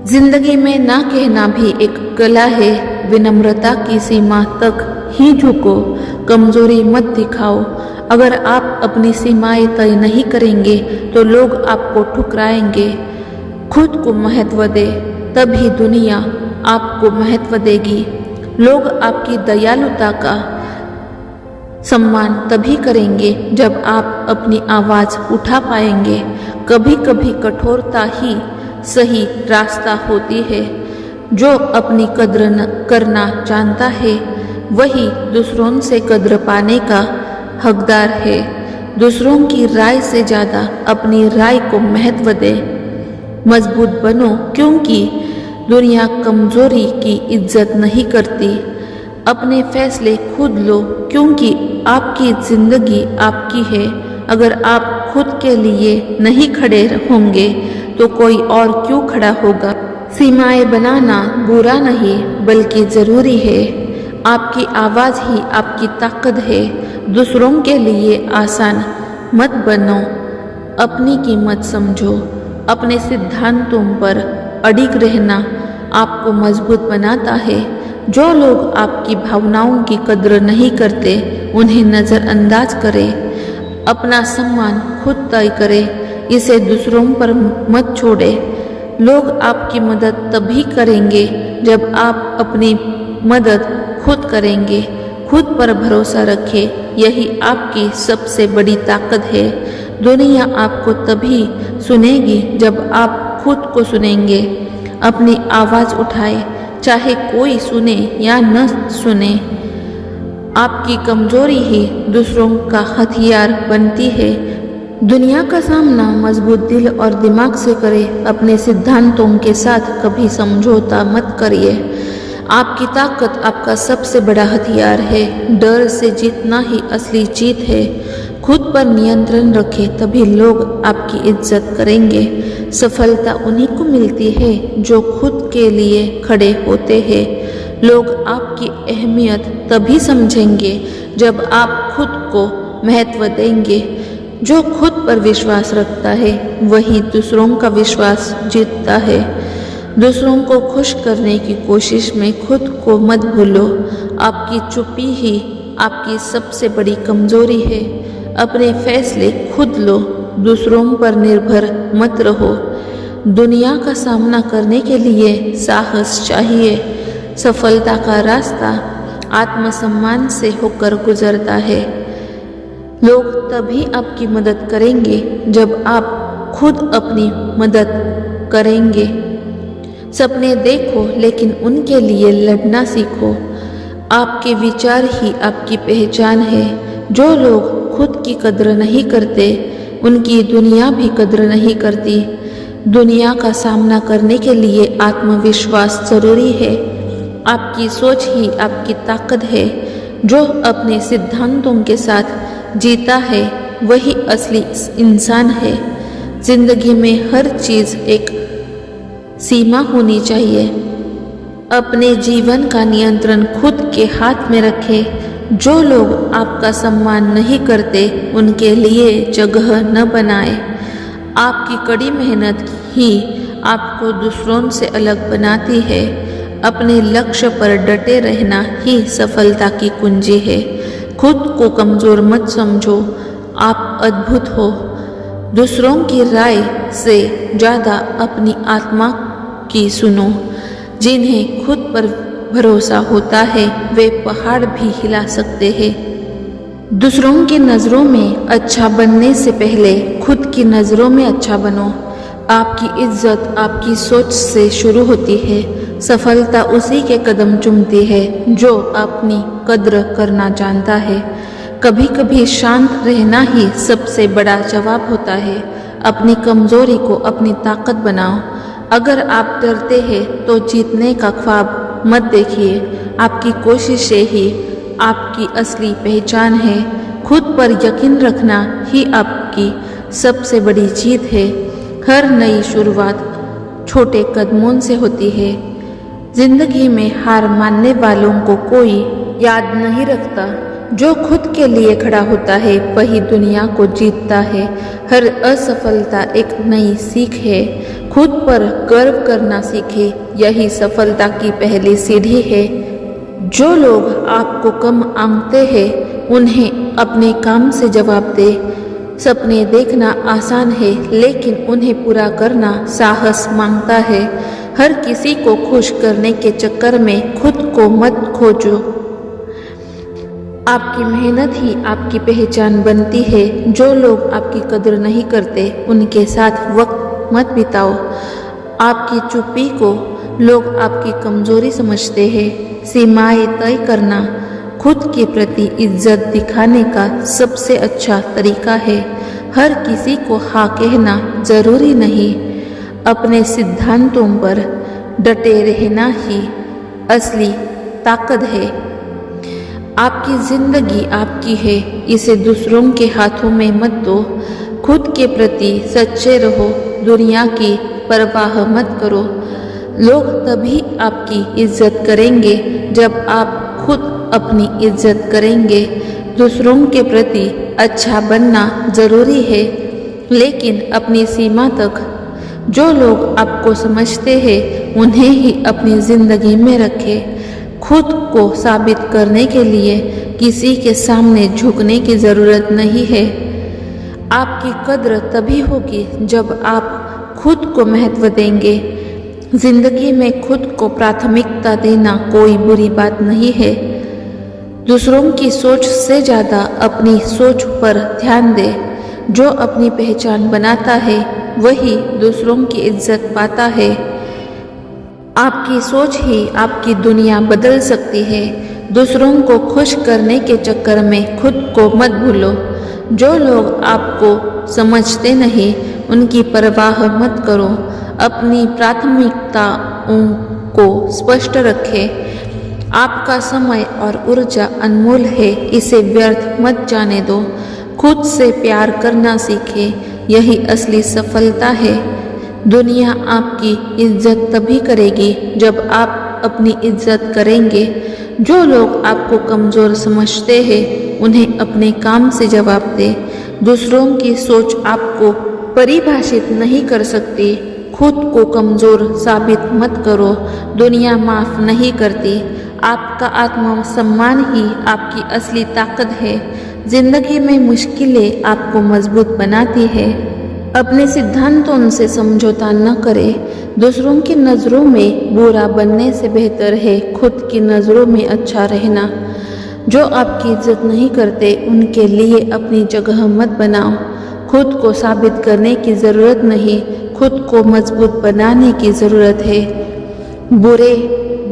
जिंदगी में ना कहना भी एक कला है। विनम्रता की सीमा तक ही झुको, कमजोरी मत दिखाओ। अगर आप अपनी सीमाएं तय नहीं करेंगे तो लोग आपको ठुकराएंगे। खुद को महत्व दे, तभी दुनिया आपको महत्व देगी। लोग आपकी दयालुता का सम्मान तभी करेंगे जब आप अपनी आवाज उठा पाएंगे। कभी कभी कठोरता ही सही रास्ता होती है। जो अपनी कद्र करना जानता है वही दूसरों से कद्र पाने का हकदार है। दूसरों की राय से ज़्यादा अपनी राय को महत्व दे। मजबूत बनो, क्योंकि दुनिया कमजोरी की इज्जत नहीं करती। अपने फैसले खुद लो, क्योंकि आपकी जिंदगी आपकी है। अगर आप खुद के लिए नहीं खड़े होंगे तो कोई और क्यों खड़ा होगा। सीमाएं बनाना बुरा नहीं बल्कि ज़रूरी है। आपकी आवाज़ ही आपकी ताकत है। दूसरों के लिए आसान मत बनो, अपनी कीमत समझो। अपने सिद्धांतों पर अडिग रहना आपको मजबूत बनाता है। जो लोग आपकी भावनाओं की कद्र नहीं करते उन्हें नज़रअंदाज करें। अपना सम्मान खुद तय करें, इसे दूसरों पर मत छोड़े। लोग आपकी मदद तभी करेंगे जब आप अपनी मदद खुद करेंगे। खुद पर भरोसा रखें, यही आपकी सबसे बड़ी ताकत है। दुनिया आपको तभी सुनेगी जब आप खुद को सुनेंगे। अपनी आवाज़ उठाए, चाहे कोई सुने या न सुने। आपकी कमजोरी ही दूसरों का हथियार बनती है। दुनिया का सामना मजबूत दिल और दिमाग से करें। अपने सिद्धांतों के साथ कभी समझौता मत करिए। आपकी ताकत आपका सबसे बड़ा हथियार है। डर से जीतना ही असली जीत है। खुद पर नियंत्रण रखें, तभी लोग आपकी इज्जत करेंगे। सफलता उन्हीं को मिलती है जो खुद के लिए खड़े होते हैं। लोग आपकी अहमियत तभी समझेंगे जब आप खुद को महत्व देंगे। जो खुद पर विश्वास रखता है वही दूसरों का विश्वास जीतता है। दूसरों को खुश करने की कोशिश में खुद को मत भूलो। आपकी चुप्पी ही आपकी सबसे बड़ी कमजोरी है। अपने फैसले खुद लो, दूसरों पर निर्भर मत रहो। दुनिया का सामना करने के लिए साहस चाहिए। सफलता का रास्ता आत्मसम्मान से होकर गुजरता है। लोग तभी आपकी मदद करेंगे जब आप खुद अपनी मदद करेंगे। सपने देखो, लेकिन उनके लिए लड़ना सीखो। आपके विचार ही आपकी पहचान है। जो लोग खुद की कद्र नहीं करते उनकी दुनिया भी कद्र नहीं करती। दुनिया का सामना करने के लिए आत्मविश्वास जरूरी है। आपकी सोच ही आपकी ताकत है। जो अपने सिद्धांतों के साथ जीता है वही असली इंसान है। जिंदगी में हर चीज़ एक सीमा होनी चाहिए। अपने जीवन का नियंत्रण खुद के हाथ में रखें। जो लोग आपका सम्मान नहीं करते उनके लिए जगह न बनाए। आपकी कड़ी मेहनत ही आपको दूसरों से अलग बनाती है। अपने लक्ष्य पर डटे रहना ही सफलता की कुंजी है। खुद को कमज़ोर मत समझो, आप अद्भुत हो। दूसरों की राय से ज़्यादा अपनी आत्मा की सुनो। जिन्हें खुद पर भरोसा होता है वे पहाड़ भी हिला सकते हैं। दूसरों की नज़रों में अच्छा बनने से पहले खुद की नज़रों में अच्छा बनो। आपकी इज्जत आपकी सोच से शुरू होती है। सफलता उसी के कदम चूमती है जो अपनी कद्र करना जानता है। कभी कभी शांत रहना ही सबसे बड़ा जवाब होता है। अपनी कमजोरी को अपनी ताकत बनाओ। अगर आप डरते हैं तो जीतने का ख्वाब मत देखिए। आपकी कोशिशें ही आपकी असली पहचान है। खुद पर यकीन रखना ही आपकी सबसे बड़ी जीत है। हर नई शुरुआत छोटे कदमों से होती है। जिंदगी में हार मानने वालों को कोई याद नहीं रखता। जो खुद के लिए खड़ा होता है वही दुनिया को जीतता है। हर असफलता एक नई सीख है। खुद पर गर्व करना सीखे, यही सफलता की पहली सीढ़ी है। जो लोग आपको कम आंकते हैं उन्हें अपने काम से जवाब दे। सपने देखना आसान है लेकिन उन्हें पूरा करना साहस मांगता है। हर किसी को खुश करने के चक्कर में खुद को मत खोजो। आपकी मेहनत ही आपकी पहचान बनती है। जो लोग आपकी कदर नहीं करते उनके साथ वक्त मत बिताओ। आपकी चुप्पी को लोग आपकी कमजोरी समझते हैं। सीमाएं तय करना खुद के प्रति इज्जत दिखाने का सबसे अच्छा तरीका है। हर किसी को हाँ कहना जरूरी नहीं। अपने सिद्धांतों पर डटे रहना ही असली ताकत है। आपकी जिंदगी आपकी है, इसे दूसरों के हाथों में मत दो। खुद के प्रति सच्चे रहो, दुनिया की परवाह मत करो। लोग तभी आपकी इज्जत करेंगे जब आप खुद अपनी इज्जत करेंगे। दूसरों के प्रति अच्छा बनना जरूरी है लेकिन अपनी सीमा तक। जो लोग आपको समझते हैं उन्हें ही अपनी जिंदगी में रखें। खुद को साबित करने के लिए किसी के सामने झुकने की जरूरत नहीं है। आपकी कद्र तभी होगी जब आप खुद को महत्व देंगे। जिंदगी में खुद को प्राथमिकता देना कोई बुरी बात नहीं है। दूसरों की सोच से ज़्यादा अपनी सोच पर ध्यान दे। जो अपनी पहचान बनाता है वही दूसरों की इज्जत पाता है। आपकी सोच ही आपकी दुनिया बदल सकती है। दूसरों को खुश करने के चक्कर में खुद को मत भूलो। जो लोग आपको समझते नहीं उनकी परवाह मत करो। अपनी प्राथमिकताओं को स्पष्ट रखें। आपका समय और ऊर्जा अनमोल है, इसे व्यर्थ मत जाने दो। खुद से प्यार करना सीखें, यही असली सफलता है। दुनिया आपकी इज्जत तभी करेगी जब आप अपनी इज्जत करेंगे। जो लोग आपको कमज़ोर समझते हैं उन्हें अपने काम से जवाब दें। दूसरों की सोच आपको परिभाषित नहीं कर सकती। खुद को कमज़ोर साबित मत करो, दुनिया माफ़ नहीं करती। आपका आत्मसम्मान ही आपकी असली ताकत है। जिंदगी में मुश्किलें आपको मजबूत बनाती है। अपने सिद्धांतों से समझौता न करें। दूसरों की नज़रों में बुरा बनने से बेहतर है खुद की नज़रों में अच्छा रहना। जो आपकी इज्जत नहीं करते उनके लिए अपनी जगह मत बनाओ। खुद को साबित करने की ज़रूरत नहीं, खुद को मजबूत बनाने की ज़रूरत है। बुरे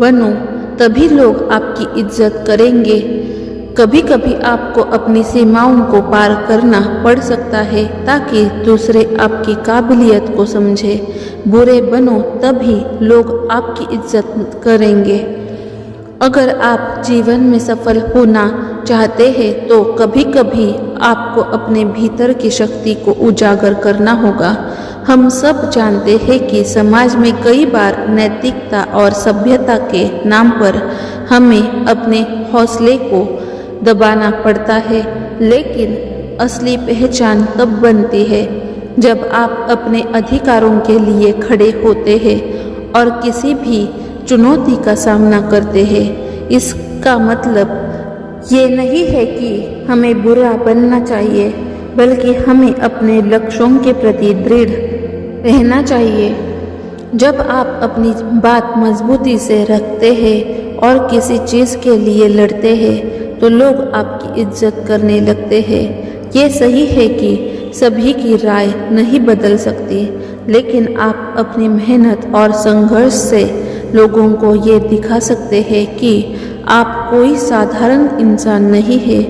बनो तभी लोग आपकी इज्जत करेंगे। कभी कभी आपको अपनी सीमाओं को पार करना पड़ सकता है ताकि दूसरे आपकी काबिलियत को समझे। बुरे बनो तभी लोग आपकी इज्जत करेंगे। अगर आप जीवन में सफल होना चाहते हैं तो कभी कभी आपको अपने भीतर की शक्ति को उजागर करना होगा। हम सब जानते हैं कि समाज में कई बार नैतिकता और सभ्यता के नाम पर हमें अपने हौसले को दबाना पड़ता है, लेकिन असली पहचान तब बनती है जब आप अपने अधिकारों के लिए खड़े होते हैं और किसी भी चुनौती का सामना करते हैं। इसका मतलब ये नहीं है कि हमें बुरा बनना चाहिए, बल्कि हमें अपने लक्ष्यों के प्रति दृढ़ रहना चाहिए। जब आप अपनी बात मजबूती से रखते हैं और किसी चीज़ के लिए लड़ते हैं तो लोग आपकी इज्जत करने लगते हैं। ये सही है कि सभी की राय नहीं बदल सकती, लेकिन आप अपनी मेहनत और संघर्ष से लोगों को ये दिखा सकते हैं कि आप कोई साधारण इंसान नहीं है।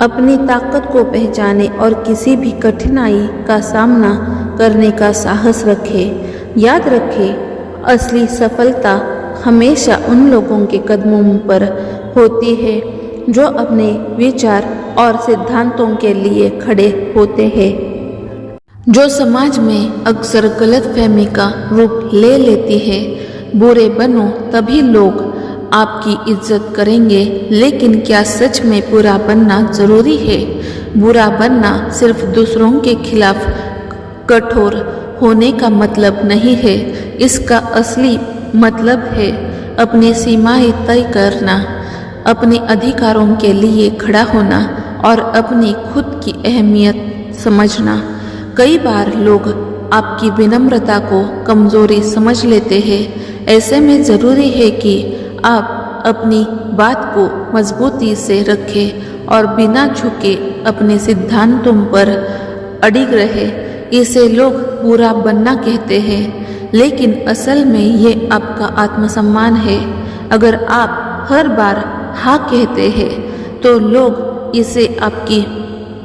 अपनी ताकत को पहचाने और किसी भी कठिनाई का सामना करने का साहस रखें। याद रखें, असली सफलता हमेशा उन लोगों के कदमों पर होती है जो अपने विचार और सिद्धांतों के लिए खड़े होते हैं। जो समाज में अक्सर गलतफहमी का रूप ले लेती है। बुरे बनो तभी लोग आपकी इज्जत करेंगे, लेकिन क्या सच में बुरा बनना जरूरी है? बुरा बनना सिर्फ दूसरों के खिलाफ कठोर होने का मतलब नहीं है। इसका असली मतलब है अपनी सीमाएं तय करना, अपने अधिकारों के लिए खड़ा होना और अपनी खुद की अहमियत समझना। कई बार लोग आपकी विनम्रता को कमजोरी समझ लेते हैं। ऐसे में ज़रूरी है कि आप अपनी बात को मजबूती से रखें और बिना झुके अपने सिद्धांतों पर अडिग रहे। इसे लोग बुरा बनना कहते हैं, लेकिन असल में ये आपका आत्मसम्मान है। अगर आप हर बार हाँ कहते हैं तो लोग इसे आपकी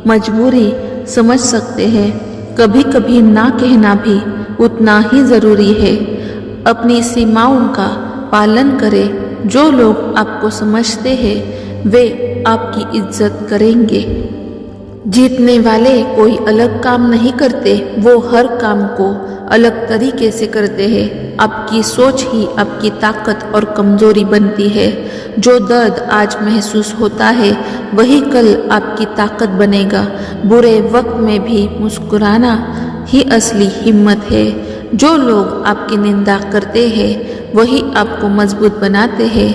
मजबूरी समझ सकते हैं। कभी कभी ना कहना भी उतना ही ज़रूरी है। अपनी सीमाओं का पालन करें। जो लोग आपको समझते हैं वे आपकी इज्जत करेंगे। जीतने वाले कोई अलग काम नहीं करते, वो हर काम को अलग तरीके से करते हैं। आपकी सोच ही आपकी ताकत और कमजोरी बनती है। जो दर्द आज महसूस होता है वही कल आपकी ताकत बनेगा। बुरे वक्त में भी मुस्कुराना ही असली हिम्मत है। जो लोग आपकी निंदा करते हैं वही आपको मजबूत बनाते हैं।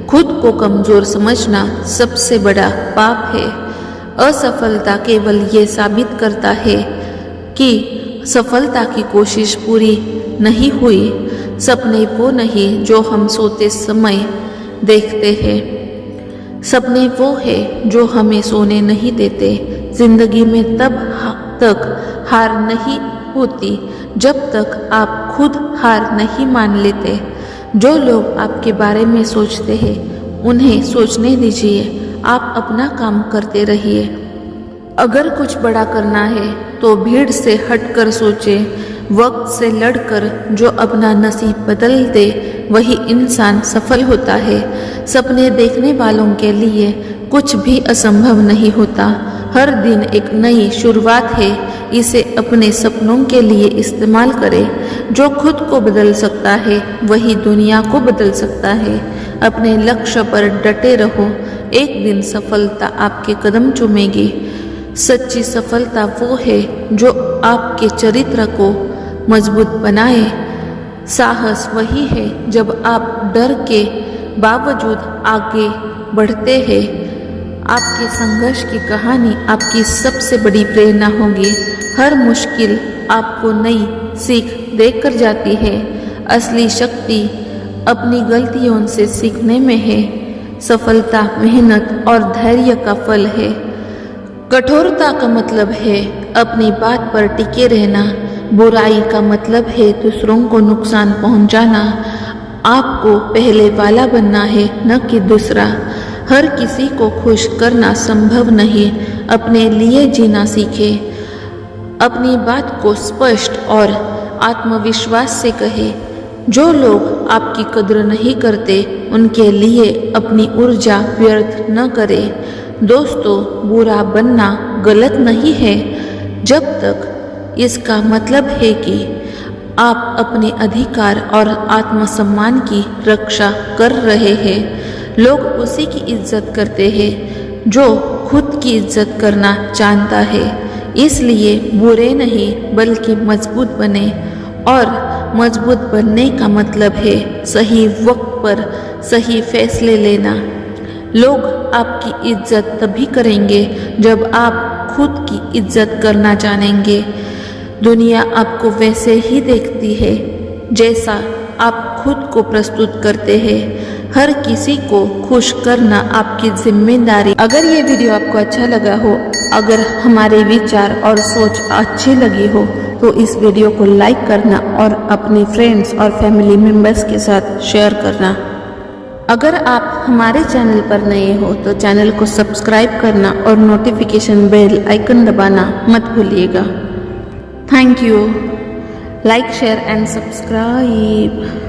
खुद को कमजोर समझना सबसे बड़ा पाप है। असफलता केवल ये साबित करता है कि सफलता की कोशिश पूरी नहीं हुई। सपने वो नहीं जो हम सोते समय देखते हैं, सपने वो है जो हमें सोने नहीं देते। जिंदगी में तब तक हार नहीं होती जब तक आप खुद हार नहीं मान लेते। जो लोग आपके बारे में सोचते हैं उन्हें सोचने दीजिए, आप अपना काम करते रहिए। अगर कुछ बड़ा करना है तो भीड़ से हटकर सोचें। वक्त से लड़कर जो अपना नसीब बदल दे वही इंसान सफल होता है। सपने देखने वालों के लिए कुछ भी असंभव नहीं होता। हर दिन एक नई शुरुआत है। इसे अपने सपनों के लिए इस्तेमाल करें। जो खुद को बदल सकता है वही दुनिया को बदल सकता है। अपने लक्ष्य पर डटे रहो। एक दिन सफलता आपके कदम चूमेगी। सच्ची सफलता वो है जो आपके चरित्र को मजबूत बनाए। साहस वही है जब आप डर के बावजूद आगे बढ़ते हैं। आपके संघर्ष की कहानी आपकी सबसे बड़ी प्रेरणा होगी। हर मुश्किल आपको नई सीख देकर जाती है। असली शक्ति अपनी गलतियों से सीखने में है। सफलता मेहनत और धैर्य का फल है। कठोरता का मतलब है अपनी बात पर टिके रहना। बुराई का मतलब है दूसरों को नुकसान पहुंचाना। आपको पहले वाला बनना है न कि दूसरा। हर किसी को खुश करना संभव नहीं। अपने लिए जीना सीखें। अपनी बात को स्पष्ट और आत्मविश्वास से कहें। जो लोग आपकी कद्र नहीं करते उनके लिए अपनी ऊर्जा व्यर्थ न करें। दोस्तों, बुरा बनना गलत नहीं है जब तक इसका मतलब है कि आप अपने अधिकार और आत्मसम्मान की रक्षा कर रहे हैं। लोग उसी की इज्जत करते हैं जो खुद की इज्जत करना जानता है। इसलिए बुरे नहीं बल्कि मजबूत बने। और मजबूत बनने का मतलब है सही वक्त पर सही फैसले लेना। लोग आपकी इज्जत तभी करेंगे जब आप खुद की इज्जत करना जानेंगे। दुनिया आपको वैसे ही देखती है जैसा आप खुद को प्रस्तुत करते हैं। हर किसी को खुश करना आपकी जिम्मेदारी। अगर ये वीडियो आपको अच्छा लगा हो, अगर हमारे विचार और सोच अच्छी लगी हो तो इस वीडियो को लाइक करना और अपने फ्रेंड्स और फैमिली मेम्बर्स के साथ शेयर करना। अगर आप हमारे चैनल पर नए हो तो चैनल को सब्सक्राइब करना और नोटिफिकेशन बेल आइकन दबाना मत भूलिएगा। Thank you. Like, share and subscribe.